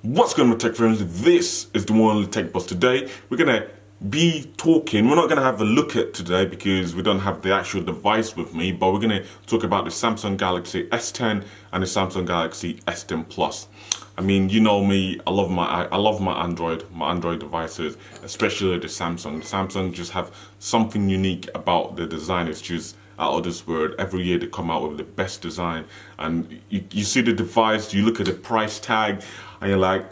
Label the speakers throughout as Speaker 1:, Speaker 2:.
Speaker 1: What's going on, tech friends? This is the one tech boss. Today we're gonna be talking. We're not gonna have a look at today because we don't have the actual device with me, but we're gonna talk about the Samsung Galaxy S10 and the Samsung Galaxy S10 Plus. I mean, you know me. I love my Android devices, especially the Samsung. The Samsung just have something unique about the design. It's just out of this world. Every year they come out with the best design, and you see the device, you look at the price tag, and you're like,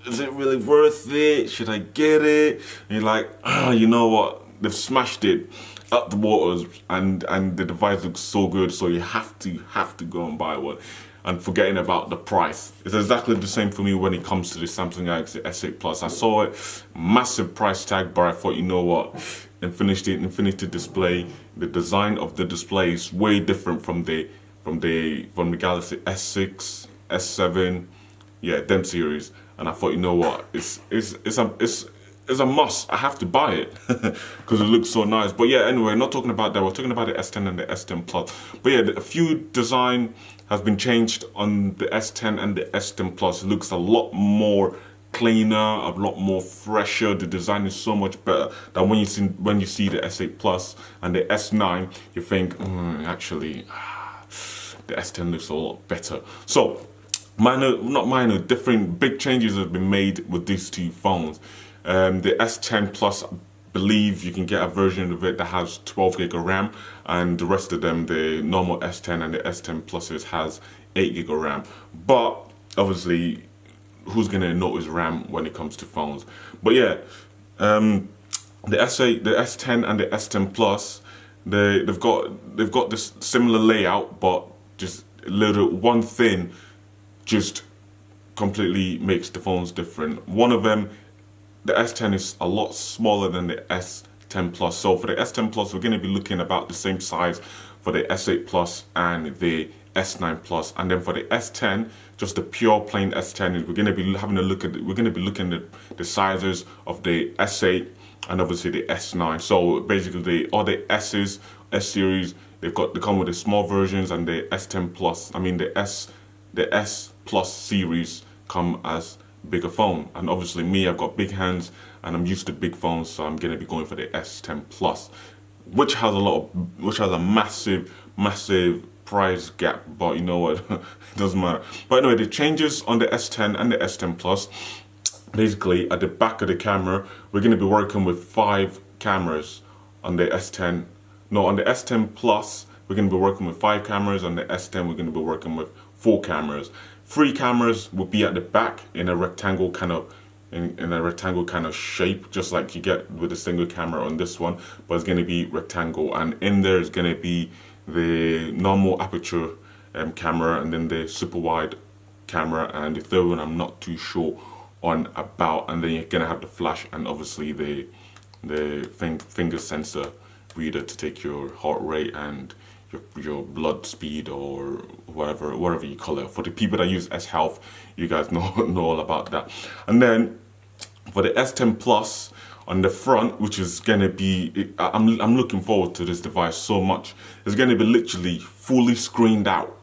Speaker 1: is it really worth it? Should I get it? And you're like, you know what? They've smashed it up the waters, and the device looks so good, so you have to go and buy one. And forgetting about the price. It's exactly the same for me when it comes to the Samsung Galaxy S8 Plus. I saw it, massive price tag, but I thought, you know what? Infinity display. The design of the display is way different from the Galaxy S6, S7, yeah, them series. And I thought, you know what? It's a must. I have to buy it because it looks so nice. But yeah, anyway, not talking about that. We're talking about the S10 and the S10 Plus. But yeah, a few design has been changed on the S10 and the S10 Plus. It looks a lot more cleaner, a lot more fresher. The design is so much better than when you see the S8 Plus and the S9. You think, actually, the S10 looks a lot better. So different big changes have been made with these two phones. The S10 Plus, I believe you can get a version of it that has 12 gig of RAM, and the rest of them, the normal S10 and the S10 Pluses, has 8 gig of RAM. But obviously, who's gonna notice RAM when it comes to phones? But yeah, the S8, the S10 and the S10 Plus, they've got this similar layout, but just one thing just completely makes the phones different. One of them, the S10 is a lot smaller than the S10 Plus. So for the S10 Plus, we're going to be looking about the same size for the S8 Plus and the S9 Plus. And then for the S10, just the pure plain S10, we're going to be having a look at looking at the sizes of the S8 and obviously the S9. So basically, all the S series, they come with the small versions, and the S10 Plus, I mean the S Plus series come as bigger phone. And obviously me, I've got big hands and I'm used to big phones, so I'm gonna be going for the S10 Plus, which has a massive price gap, but you know what, it doesn't matter. But anyway, the changes on the S10 and the S10 Plus, basically at the back of the camera, we're gonna be working with 5 cameras. On the S10, no, on the S10 Plus, we're going to be working with 5 cameras. On the S10, we're going to be working with 4 cameras. 3 cameras will be at the back in a rectangle kind of shape, just like you get with a single camera on this one, but it's going to be rectangle. And in there is going to be the normal aperture camera, and then the super wide camera, and the third one I'm not too sure on about. And then you're going to have the flash and obviously the finger sensor reader to take your heart rate and your blood speed, or whatever you call it. For the people that use S Health, you guys know all about that. And then for the S10 Plus on the front, which is gonna be, I'm looking forward to this device so much. It's gonna be literally fully screened out.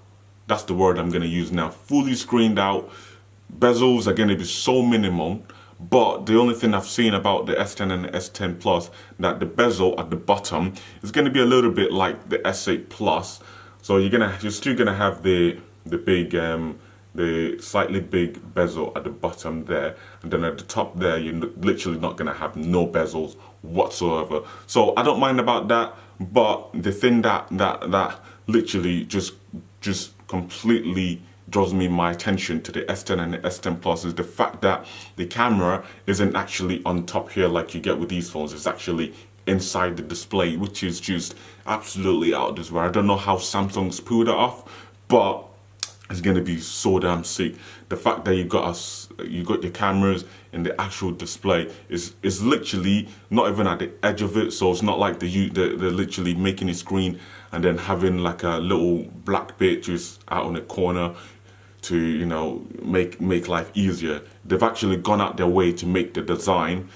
Speaker 1: That's the word I'm gonna use now. Fully screened out. Bezels are gonna be so minimal. But the only thing I've seen about the S10 and the S10 Plus, that the bezel at the bottom is going to be a little bit like the S8 Plus. So you're still gonna have the slightly big bezel at the bottom there, and then at the top there, you're literally not gonna have no bezels whatsoever. So I don't mind about that. But the thing that literally just completely draws my attention to the S10 and the S10 Plus is the fact that the camera isn't actually on top here like you get with these phones. It's actually inside the display, which is just absolutely out of this world. I don't know how Samsung's pulled it off, but it's gonna be so damn sick. The fact that you got your cameras in the actual display is literally not even at the edge of it. So it's not like they're literally making a screen and then having like a little black bit just out on the corner to, you know, make life easier. They've actually gone out their way to make the design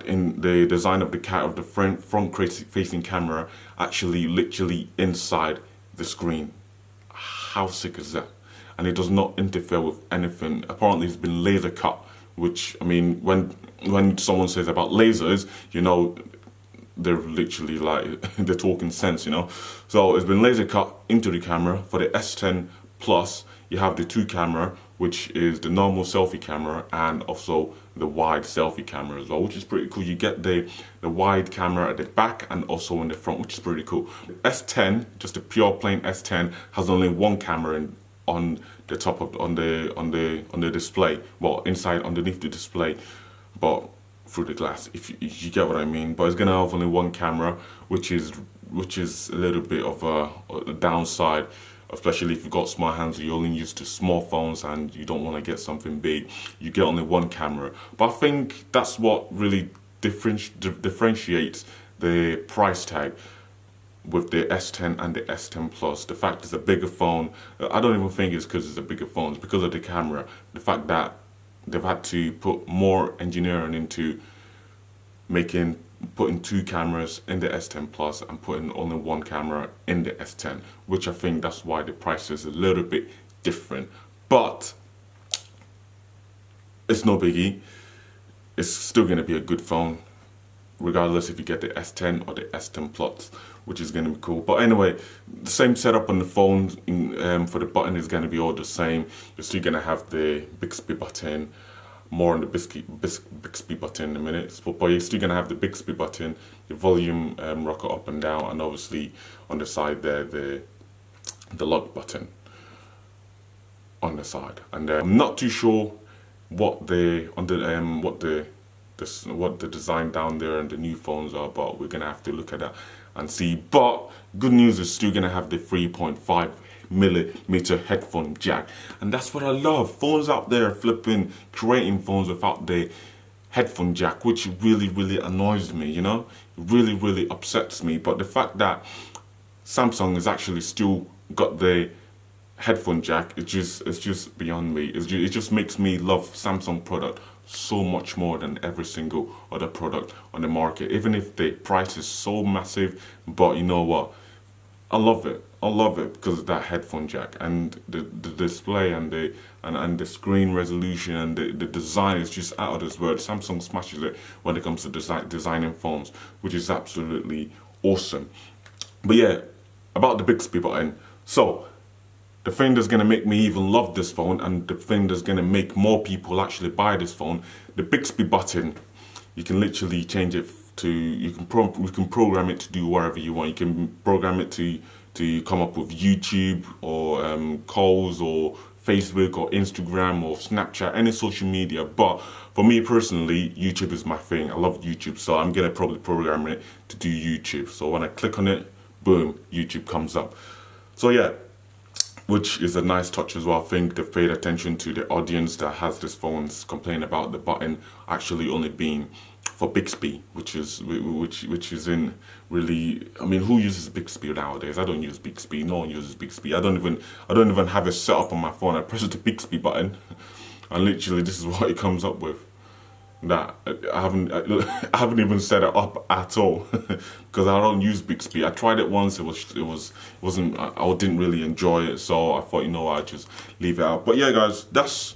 Speaker 1: in the design of the front facing camera actually literally inside the screen. How sick is that? and it does not interfere with anything. Apparently it's been laser cut, which, I mean, when someone says about lasers, you know, they're literally like, they're talking sense, you know. So it's been laser cut into the camera. For the S10 Plus, you have the 2 camera, which is the normal selfie camera and also the wide selfie camera as well, which is pretty cool. You get the wide camera at the back and also in the front, which is pretty cool. The S10, just a pure plain S10, has only 1 camera on the top of on the display, well, inside underneath the display, but through the glass, if you get what I mean. But it's gonna have only 1 camera, which is a little bit of a downside, especially if you've got small hands or you're only used to small phones and you don't want to get something big. You get only 1 camera, but I think that's what really differentiates the price tag with the S10 and the S10 Plus. The fact it's a bigger phone, I don't even think it's because it's a bigger phone, it's because of the camera. The fact that they've had to put more engineering into putting 2 cameras in the S10 Plus and putting only 1 camera in the S10, which I think that's why the price is a little bit different. But it's no biggie. It's still going to be a good phone, regardless if you get the S10 or the S10 Plus, which is going to be cool. But anyway, the same setup on the phone for the button is going to be all the same. You're still going to have the Bixby button, more on the Bixby button in a minute, but you're still going to have the Bixby button, the volume rocker up and down, and obviously on the side there, the lock button on the side. And I'm not too sure what the design down there and the new phones are, but we're gonna have to look at that and see. But good news is still gonna have the 3.5mm headphone jack, and that's what I love. Phones out there flipping creating phones without the headphone jack, which really annoys me, you know. It really upsets me. But the fact that Samsung has actually still got the headphone jack, it's just beyond me. It just makes me love Samsung product so much more than every single other product on the market, even if the price is so massive. But you know what, I love it because of that headphone jack, and the display and the screen resolution and the design is just out of this world. Samsung smashes it when it comes to designing phones, which is absolutely awesome. But yeah, about the Bixby button, so the thing that's going to make me even love this phone, and the thing that's going to make more people actually buy this phone, the Bixby button, you can literally change it to, you can program it to do whatever you want. You can program it to come up with YouTube or calls or Facebook or Instagram or Snapchat, any social media. But for me personally, YouTube is my thing. I love YouTube, so I'm going to probably program it to do YouTube. So when I click on it, boom, YouTube comes up. So yeah, which is a nice touch as well. I think they've paid attention to the audience that has this phones complain about the button actually only being for Bixby, which isn't really. I mean, who uses Bixby nowadays? I don't use Bixby. No one uses Bixby. I don't even have it set up on my phone. I press the Bixby button, and literally this is what it comes up with. That I haven't even set it up at all because I don't use Bixby. I tried it once. Wasn't. I didn't really enjoy it, so I thought, you know what, I'd just leave it out. But yeah, guys, that's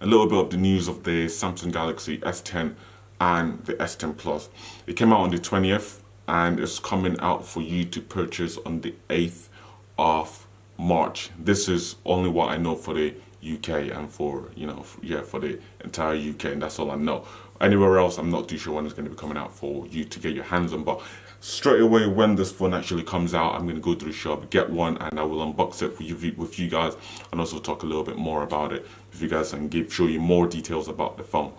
Speaker 1: a little bit of the news of the Samsung Galaxy S10 and the S10 Plus. It came out on the 20th, and it's coming out for you to purchase on the 8th of March. This is only what I know for the UK and for, you know, for the entire UK, and that's all I know. Anywhere else, I'm not too sure when it's going to be coming out for you to get your hands on. But straight away when this phone actually comes out, I'm going to go to the shop, get one, and I will unbox it with you guys, and also talk a little bit more about it with you guys and show you more details about the phone.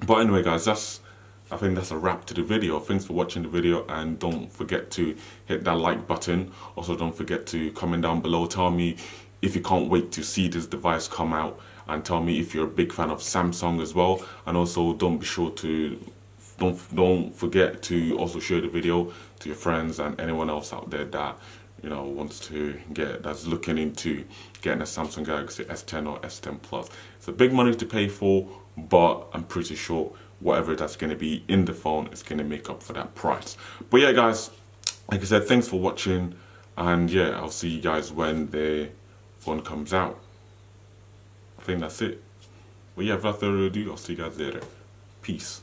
Speaker 1: But anyway, guys, I think that's a wrap to the video. Thanks for watching the video, and don't forget to hit that like button. Also, don't forget to comment down below. Tell me if you can't wait to see this device come out, and tell me if you're a big fan of Samsung as well. And also don't forget to also share the video to your friends and anyone else out there that, you know, wants to that's looking into getting a Samsung Galaxy S10 or S10 Plus. It's a big money to pay for, but I'm pretty sure whatever that's going to be in the phone is going to make up for that price. But yeah, guys, like I said, thanks for watching, and yeah, I'll see you guys when the phone comes out. I think that's it. But yeah, without further ado, I'll see you guys later. Peace.